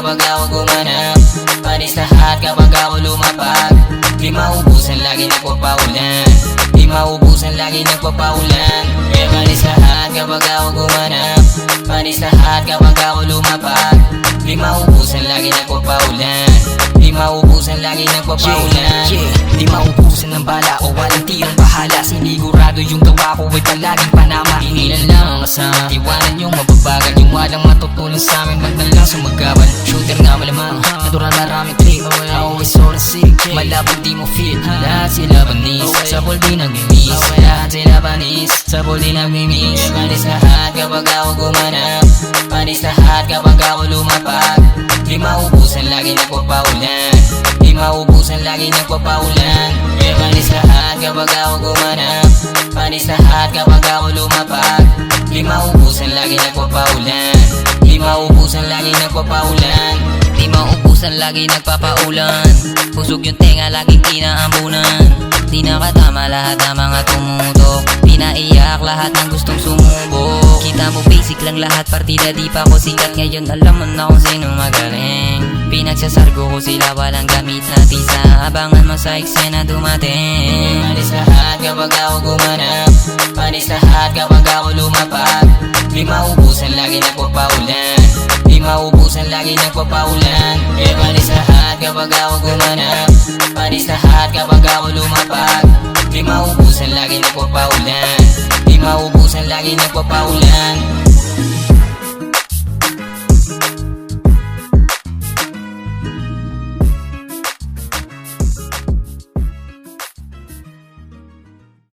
kapag ako gumanap, panis lahat kapag ako lumapag. Di maubusan, lagi nagpapaulan. Di maubusan, lagi nagpapaulan. Kaya panis lahat kapag ako gumanap, panis lahat kapag ako lumapag. Di maubusan, lagi nagpapaulan. Di maubusan, lagi nagpapaulan. Di maubusan ng bala o walang tirang bahala. Sinigurado yung gawa ko ay palaging panama. Hinilan lang ang kasama, iwanan yung mababagal. Yung walang matutulong sa amin, wag na lang sumagabal. Shooter nga malamang, natural maraming click. I always so sick, malabang di mo feel. Lahat sila banis, sa pool di nag-miss. Lahat sila banis, sa pool di nag-miss. Panis lahat kapag ako gumanap, panis lahat kapag ako lumapag. Di maubusan, lagi nagpapaulan. Di maubusan, lagi nagpapaulan. Kaya panis lahat kapag ako gumanap, panis lahat kapag ako lumapag. Di maubusan, lagi nagpapaulan. Di maubusan, lagi nagpapaulan. Di maubusan, lagi nagpapaulan. Pusog yung tenga, laging inaambunan. Di nakatama lahat ng mga tumutok. Di naiyak lahat ng gustong sumubok. Kita mo basic lang lahat, partida di pa ko sikat. Ngayon alam mo na kung sino magaling. Pinagsasargo ko sila, walang gamit na tisa. Abangan mo sa eksena dumating. Panis lahat kapag ako gumanap, panis lahat kapag ako lumapag. Di maubusan, lagi nagpapaulan. Di maubusan, lagi nagpapaulan. Kaya panis lahat kapag ako gumanap, panis lahat kapag ako lumapag. Di maubusan, lagi nagpapaulan. Di maubusan, lagi nagpapaulan.